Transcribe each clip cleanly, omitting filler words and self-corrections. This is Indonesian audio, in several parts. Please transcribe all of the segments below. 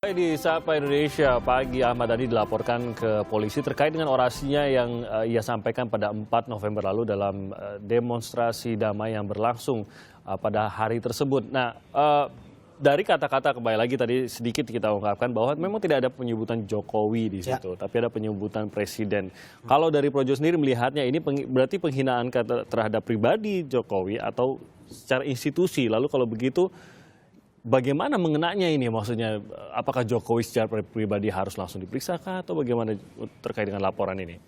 Di Sapa Indonesia pagi, Ahmad Dhani dilaporkan ke polisi terkait dengan orasinya yang ia sampaikan pada 4 November lalu dalam demonstrasi damai yang berlangsung pada hari tersebut. Nah, dari kata-kata kembali lagi tadi sedikit kita ungkapkan bahwa memang tidak ada penyebutan Jokowi di situ, tapi ada penyebutan presiden. Kalau dari Projo sendiri melihatnya ini berarti penghinaan terhadap pribadi Jokowi atau secara institusi. Lalu kalau begitu, bagaimana mengenanya ini? Maksudnya, apakah Jokowi secara pribadi harus langsung diperiksa kah, atau bagaimana terkait dengan laporan ini?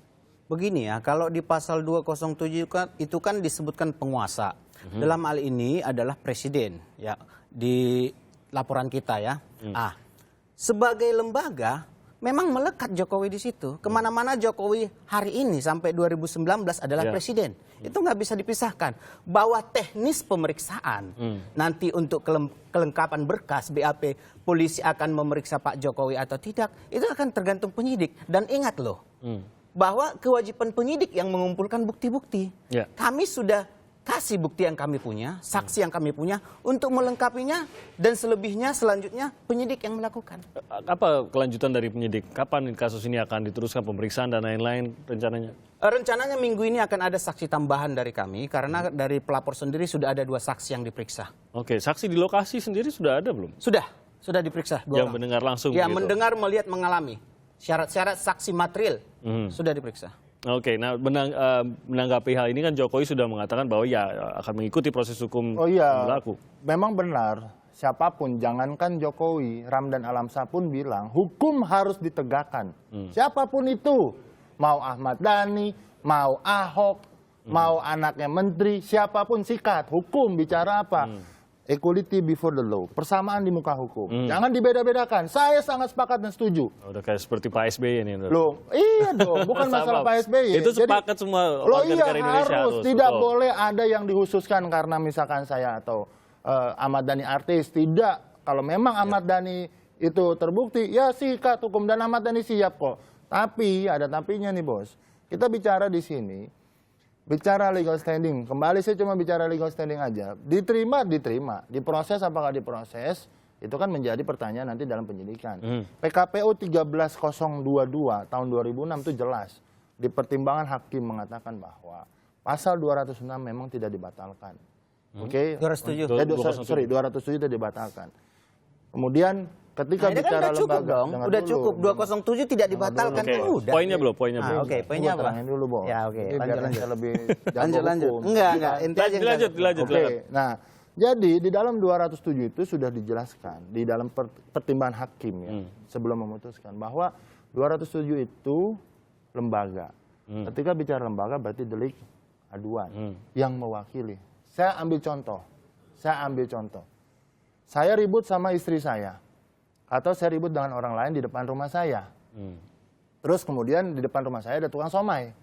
Begini ya, kalau di pasal 207 itu kan disebutkan penguasa. Dalam hal ini adalah presiden ya di laporan kita ya. Sebagai lembaga memang melekat Jokowi di situ. Kemana-mana Jokowi hari ini sampai 2019 adalah presiden. Itu nggak bisa dipisahkan. Bahwa teknis pemeriksaan nanti untuk kelengkapan berkas BAP, polisi akan memeriksa Pak Jokowi atau tidak, itu akan tergantung penyidik. Dan ingat loh, bahwa kewajiban penyidik yang mengumpulkan bukti-bukti. Kami sudah kasih bukti yang kami punya, saksi yang kami punya, untuk melengkapinya, dan selebihnya selanjutnya penyidik yang melakukan. Apa kelanjutan dari penyidik? Kapan kasus ini akan diteruskan pemeriksaan dan lain-lain rencananya? Rencananya minggu ini akan ada saksi tambahan dari kami, karena dari pelapor sendiri sudah ada 2 saksi yang diperiksa. Oke, saksi di lokasi sendiri sudah ada belum? Sudah diperiksa 2 orang. Yang mendengar langsung? Ya, begitu? mendengar, melihat, mengalami. Syarat-syarat saksi material sudah diperiksa. Oke, nah menanggapi hal ini kan Jokowi sudah mengatakan bahwa ya akan mengikuti proses hukum yang berlaku. Memang benar, siapapun, jangankan Jokowi, Ramdan Alamsyah pun bilang hukum harus ditegakkan. Siapapun itu, mau Ahmad Dhani, mau Ahok, mau anaknya menteri, siapapun sikat. Hukum bicara apa? Equality before the law, persamaan di muka hukum. Jangan dibeda-bedakan. Saya sangat sepakat dan setuju. Udah kayak seperti Pak SBY ini. Loh, iya dong, bukan masalah Pak SBY. Itu sepakat semua warga negara Indonesia harus. Tidak boleh ada yang dikhususkan karena misalkan saya atau Ahmad Dhani artis. Tidak. Kalau memang Ahmad Dhani itu terbukti, ya sikat hukum, dan Ahmad Dhani siap kok. Tapi ada tapinya nih bos. Kita bicara di sini. Bicara legal standing, kembali saya cuma bicara legal standing aja. Diterima, diproses apakah diproses, itu kan menjadi pertanyaan nanti dalam penyidikan. PKPU 13022 tahun 2006 itu jelas. Di pertimbangan hakim mengatakan bahwa pasal 206 memang tidak dibatalkan. Oke? 207. 207 tidak dibatalkan. Kemudian ketika bicara lembaga, udah cukup 207 tidak dibatalkan. Udah. Poinnya belum. Poinnya apa? Dulu, Bos. Ya, oke. Lanjut. Enggak. Lanjut. Oke. Nah, jadi di dalam 207 itu sudah dijelaskan di dalam pertimbangan hakim ya, sebelum memutuskan bahwa 207 itu lembaga. Ketika bicara lembaga berarti delik aduan yang mewakili. Saya ambil contoh. Saya ribut sama istri saya. Atau saya ribut dengan orang lain di depan rumah saya. Terus kemudian di depan rumah saya ada tukang somai.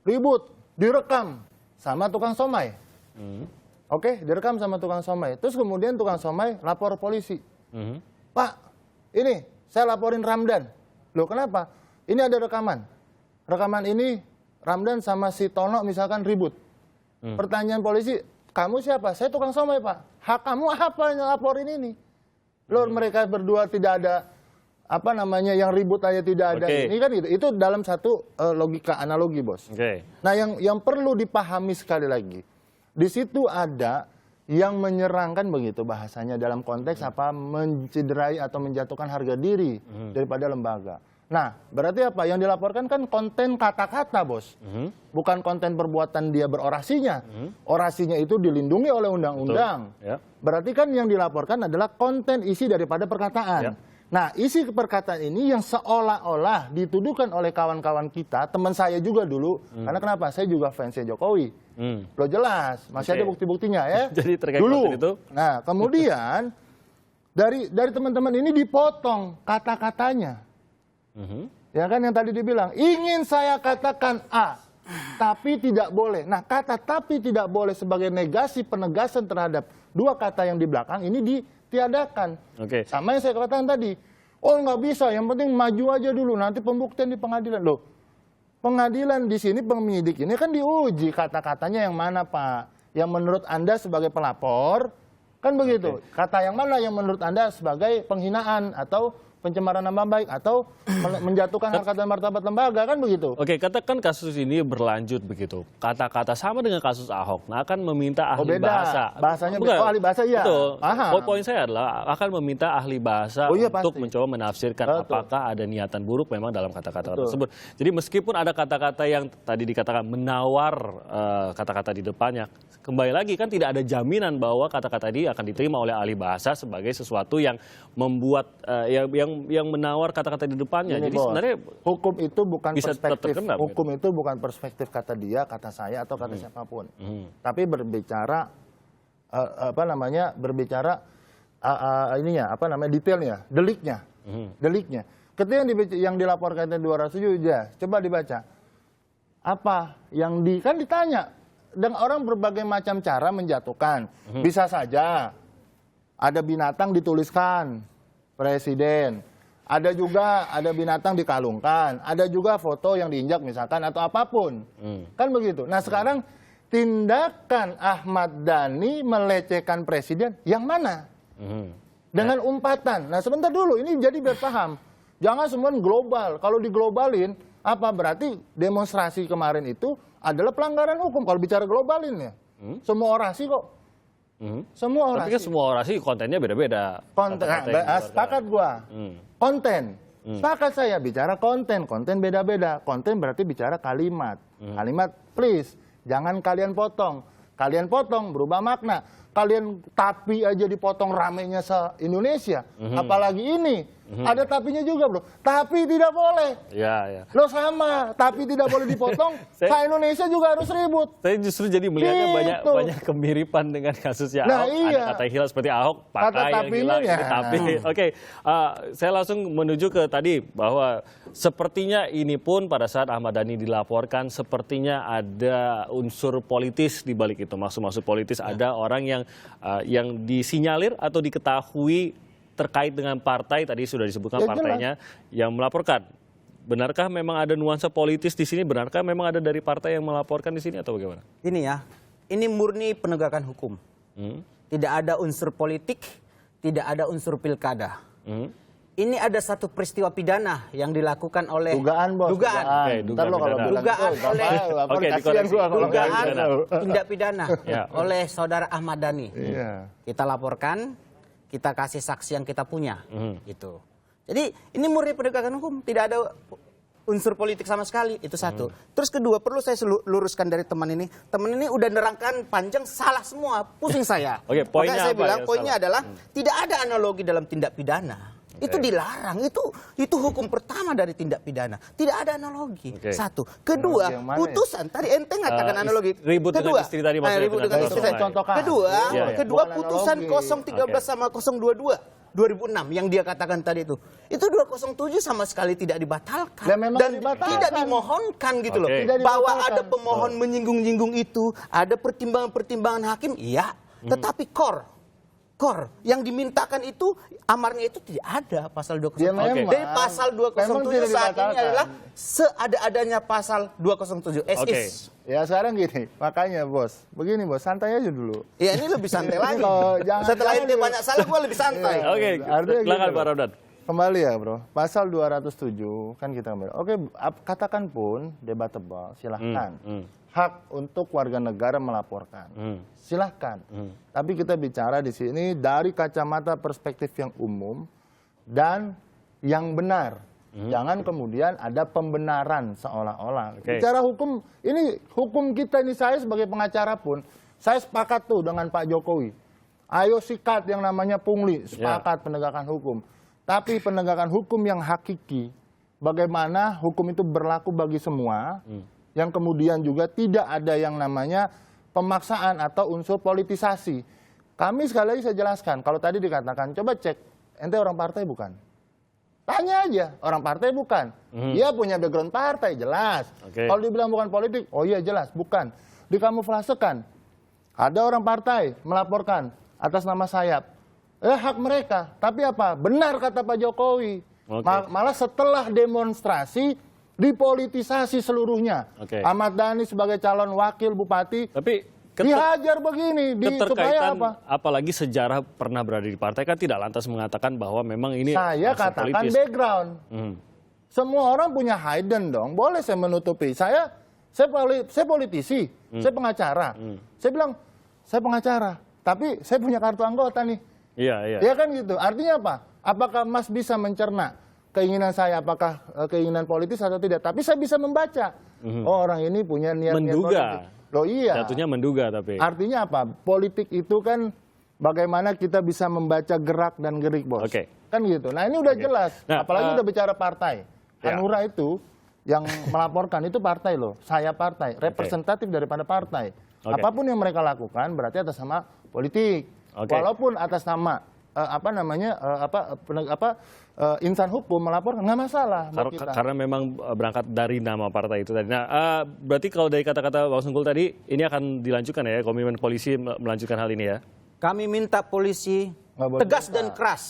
Ribut, direkam sama tukang somai. Oke, direkam sama tukang somai. Terus kemudian tukang somai lapor polisi. Pak, ini saya laporin Ramdan. Loh kenapa? Ini ada rekaman. Rekaman ini Ramdan sama si Tono misalkan ribut. Pertanyaan polisi, kamu siapa? Saya tukang somai, Pak. Hak kamu apa yang laporin ini? Loh, mereka berdua tidak ada yang ribut aja tidak ada. Ini kan itu dalam satu logika analogi, Bos. Nah, yang perlu dipahami sekali lagi. Di situ ada yang menyerangkan begitu bahasanya dalam konteks mencederai atau menjatuhkan harga diri daripada lembaga. Nah, berarti apa? Yang dilaporkan kan konten kata-kata, Bos. Bukan konten perbuatan dia berorasinya. Orasinya itu dilindungi oleh undang-undang. Berarti kan yang dilaporkan adalah konten isi daripada perkataan. Nah, isi perkataan ini yang seolah-olah dituduhkan oleh kawan-kawan kita, teman saya juga dulu. Karena kenapa? Saya juga fansnya Jokowi. Lo jelas, masih ada bukti-buktinya ya. Jadi terkait konten itu. Nah, kemudian dari teman-teman ini dipotong kata-katanya. Ya kan yang tadi dibilang, ingin saya katakan A, tapi tidak boleh. Nah, kata tapi tidak boleh sebagai negasi penegasan terhadap 2 kata yang di belakang ini ditiadakan. Sama yang saya katakan tadi. Oh, nggak bisa, yang penting maju aja dulu, nanti pembuktian di pengadilan. Loh, pengadilan di sini, penyidik ini kan diuji kata-katanya yang mana, Pak. Yang menurut Anda sebagai pelapor, Kan begitu. Kata yang mana yang menurut Anda sebagai penghinaan atau pencemaran nama baik atau menjatuhkan harkat dan martabat lembaga, kan begitu? Oke, katakan kasus ini berlanjut begitu. Kata-kata sama dengan kasus Ahok, nah akan meminta ahli beda. bahasa. Bahasanya Bukan. beda. Oh, ahli bahasa iya. Betul. Paham. Poin saya adalah akan meminta ahli bahasa iya, untuk pasti. mencoba menafsirkan Betul. apakah ada niatan buruk memang dalam kata-kata Betul. tersebut. Jadi meskipun ada kata-kata yang tadi dikatakan menawar kata-kata di depannya, kembali lagi kan tidak ada jaminan bahwa kata-kata ini akan diterima oleh ahli bahasa sebagai sesuatu yang membuat yang menawar kata-kata di depannya. Ini, Jadi Bos, sebenarnya hukum itu bukan bisa tetap perspektif. terkena, Hukum itu bukan perspektif kata dia, kata saya atau kata siapapun. Tapi berbicara berbicara detailnya, deliknya. Deliknya. Ketika yang dilaporkan itu 207 ya, coba dibaca. Apa yang kan ditanya dengan orang berbagai macam cara menjatuhkan. Bisa saja ada binatang dituliskan presiden. Ada juga ada binatang dikalungkan, ada juga foto yang diinjak misalkan atau apapun. Kan begitu. Nah, sekarang tindakan Ahmad Dhani melecehkan presiden yang mana? Dengan umpatan. Nah, sebentar dulu ini jadi biar paham. Jangan semua global. Kalau diglobalin, apa berarti demonstrasi kemarin itu adalah pelanggaran hukum kalau bicara globalin ya. Semua orasi kok. Semua orasi. tapi kan semua orasi kontennya beda-beda. Konten, sepakat gua. Konten. Sepakat saya bicara konten. Konten beda-beda. Konten berarti bicara kalimat. Kalimat please, jangan kalian potong. Kalian potong berubah makna. Kalian tapi aja dipotong ramenya se-Indonesia. Apalagi ini. Ada tapinya juga, bro. Tapi tidak boleh. Ya. Lo sama, tapi tidak boleh dipotong. Se-Indonesia juga harus ribut. Saya justru jadi melihatnya Gitu. banyak kemiripan dengan kasusnya Nah, Ahok. iya. Ada kata hilang seperti Ahok, Kata pakai yang tapinya hilang, ya. ini tapi. Oke, saya langsung menuju ke tadi bahwa sepertinya ini pun pada saat Ahmad Dhani dilaporkan, sepertinya ada unsur politis di balik itu. Maksud politis ada orang yang disinyalir atau diketahui terkait dengan partai, tadi sudah disebutkan Ya, partainya yang melaporkan. Benarkah memang ada nuansa politis di sini? Benarkah memang ada dari partai yang melaporkan di sini atau bagaimana? Ini ya, ini murni penegakan hukum. Tidak ada unsur politik, tidak ada unsur pilkada. Ini ada satu peristiwa pidana yang dilakukan oleh Dugaan, Bos. Dugaan. Oke, Ntar lo kalau dugaan bilang, Dugaan "Oh, oleh- gampang, Oke, kasihan dikoreksi. gua kalau Dugaan nggak pidana. tahu." Tindak pidana Ya. oleh saudara Ahmad Dhani. Iya. Kita laporkan, kita kasih saksi yang kita punya, gitu. Jadi ini murni penegakan hukum, tidak ada unsur politik sama sekali, itu satu. Terus kedua, perlu saya luruskan dari teman ini. Teman ini udah nerangkan panjang, salah semua, pusing saya. Oke, poinnya Makanya saya apa bilang, yang poinnya salah? adalah tidak ada analogi dalam tindak pidana. Itu dilarang, itu hukum pertama dari tindak pidana. Tidak ada analogi. Oke. Satu. Kedua, Analogi yang mana ya? putusan tadi ente ngatakan analogi. ribut dengan Kedua, istri tadi maksudnya ribut dengan dengan Dr. istri. Somai. Contohkan. Kedua, Iya. kedua Bukan putusan analogi. 013 sama 022 2006 yang dia katakan tadi itu 207 sama sekali tidak dibatalkan Ya, memang dan dibatalkan. tidak dimohonkan gitu loh. Oke. Tidak Bahwa dibatalkan. ada pemohon menyinggung-nyinggung itu, ada pertimbangan-pertimbangan hakim, iya. Tetapi core yang dimintakan itu amarnya itu tidak ada pasal 207. Ya, memang. Dari pasal Memang 207 tidak saat ini dibatalkan. adalah seada-adanya pasal 207 as Oke. is. Ya sekarang gini, makanya bos, begini bos, santai aja dulu. Ya ini lebih santai lagi. Oh, jangan- Setelah jangan ente dulu. banyak salah, gue lebih santai. Oke, Artinya silakan gini Pak loh. Ramdan. Kembali ya bro, pasal 207 kan kita kembali. Oke, katakan pun debatable, silahkan. Hak untuk warga negara melaporkan, silahkan. Tapi kita bicara di sini dari kacamata perspektif yang umum dan yang benar. Jangan kemudian ada pembenaran seolah-olah. Oke. Bicara hukum, ini hukum kita ini saya sebagai pengacara pun, saya sepakat tuh dengan Pak Jokowi. Ayo sikat yang namanya pungli, sepakat penegakan hukum. Tapi penegakan hukum yang hakiki, bagaimana hukum itu berlaku bagi semua, yang kemudian juga tidak ada yang namanya pemaksaan atau unsur politisasi. Kami sekali lagi saya jelaskan, kalau tadi dikatakan, coba cek, ente orang partai bukan? Tanya aja, orang partai bukan. Dia punya background partai, jelas. Oke. Kalau dibilang bukan politik, oh iya jelas, bukan. Dikamuflasekan. Ada orang partai melaporkan atas nama Sayap. Hak mereka. Tapi apa? Benar kata Pak Jokowi. Oke. Malah setelah demonstrasi, dipolitisasi seluruhnya. Oke. Ahmad Dhani sebagai calon wakil bupati, Tapi Dihajar begini, supaya keterkaitan apa? apalagi sejarah pernah berada di partai kan tidak lantas mengatakan bahwa memang ini Saya masuk katakan politis. background. Semua orang punya hidden dong. Boleh saya menutupi. Saya politisi, saya pengacara. Saya bilang, saya pengacara, tapi saya punya kartu anggota nih. Iya, iya. Ya kan gitu. Artinya apa? Apakah Mas bisa mencerna keinginan saya, apakah keinginan politis atau tidak? Tapi saya bisa membaca. Oh, orang ini punya niat politik. Menduga. Loh iya. Jatuhnya menduga tapi. Artinya apa? Politik itu kan bagaimana kita bisa membaca gerak dan gerik, Bos. Oke. Kan gitu. Nah, ini udah jelas. Nah, Apalagi udah bicara partai. ya. Hanura itu yang melaporkan itu partai loh. Saya partai, representatif daripada partai. Oke. Apapun yang mereka lakukan berarti atas nama politik. Oke. Walaupun atas nama insan hukum melaporkan nggak masalah buat kita. Karena memang berangkat dari nama partai itu tadi. Nah, berarti kalau dari kata-kata Bang Sungkul tadi, ini akan dilanjutkan ya, komitmen polisi melanjutkan hal ini ya? Kami minta polisi Nggak boleh tegas minta. dan keras.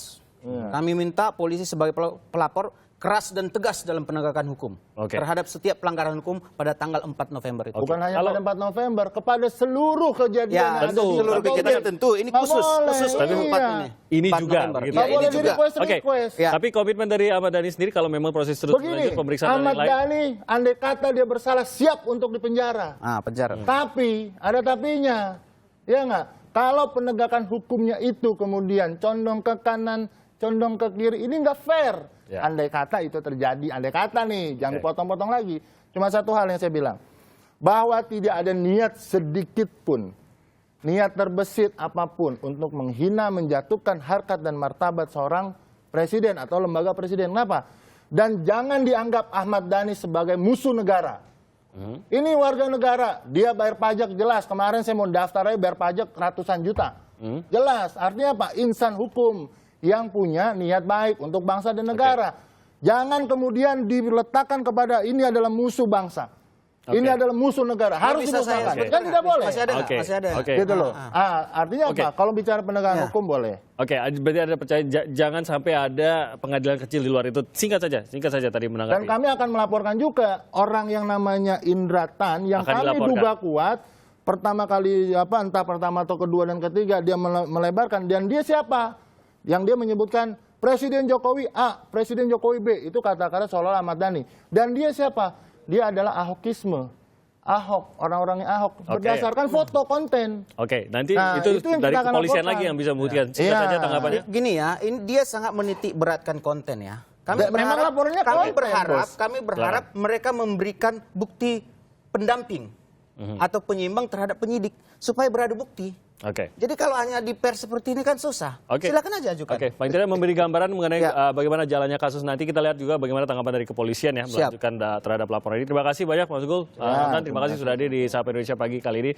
Kami minta polisi sebagai pelapor keras dan tegas dalam penegakan hukum Oke. terhadap setiap pelanggaran hukum pada tanggal 4 November itu. Bukan hanya Kalau- pada 4 November, kepada seluruh kejadian Ya, yang ada di seluruh Republik. kejadian tentu. Ini Nggak khusus boleh, untuk iya. 4 ini. Ini 4 juga, November. gitu. Ya, Nggak ini boleh juga. di-request. Ya. Tapi komitmen dari Ahmad Dhani sendiri kalau memang proses terus Begini, berlanjut, pemeriksaan Ahmad dan lain-lain. Dhani andai kata dia bersalah siap untuk dipenjara. Penjara. Tapi, ada tapinya. Ya nggak? Kalau penegakan hukumnya itu kemudian condong ke kanan, condong ke kiri, ini nggak fair. Ya. Andai kata itu terjadi, andai kata nih, jangan Oke. dipotong-potong lagi. Cuma satu hal yang saya bilang, bahwa tidak ada niat sedikit pun, niat terbesit apapun untuk menghina, menjatuhkan harkat dan martabat seorang presiden atau lembaga presiden. Kenapa? Dan jangan dianggap Ahmad Dhani sebagai musuh negara. Ini warga negara, dia bayar pajak jelas. Kemarin saya mau daftar aja bayar pajak ratusan juta. Jelas, artinya apa? Insan hukum yang punya niat baik untuk bangsa dan negara. Jangan kemudian diletakkan kepada ini adalah musuh bangsa. Ini adalah musuh negara. Harus Bisa saya dimusnahkan. sebutkan Kan tidak nggak? boleh. Masih ada nggak? Oke. Masih ada. Oke. Gitu loh. Artinya Oke. apa? Kalau bicara penegakan Ya. hukum boleh. Oke, berarti ada percaya jangan sampai ada pengadilan kecil di luar itu. Singkat saja tadi Dan menanggapi. kami akan melaporkan juga orang yang namanya Indra Tan yang Akan kami dilaporkan. duga kuat pertama kali entah pertama atau kedua dan ketiga dia melebarkan, dan dia siapa? Yang dia menyebutkan Presiden Jokowi A, Presiden Jokowi B, itu kata-kata seolah Ahmad Dhani. Dan dia siapa? Dia adalah Ahokisme. Ahok, orang-orangnya Ahok berdasarkan foto konten. Oke, nanti Nah, itu itu yang dari kita akan kepolisian laporkan. lagi yang bisa membuktikan. Singkat Iya. saja tanggapannya. Gini ya, ini dia sangat menitik beratkan konten ya. Memang laporannya konten, Bos. Kami berharap mereka memberikan bukti pendamping atau penyimbang terhadap penyidik supaya beradu bukti. Oke. Jadi kalau hanya di pers seperti ini kan susah. Oke. Silakan aja ajukan. Oke, paling tidak memberi gambaran mengenai Ya. bagaimana jalannya kasus nanti. Kita lihat juga bagaimana tanggapan dari kepolisian ya Siap. melanjutkan terhadap laporan ini. Terima kasih banyak Mas Gul. Terima kasih sudah hadir di Sapa Indonesia Pagi kali ini.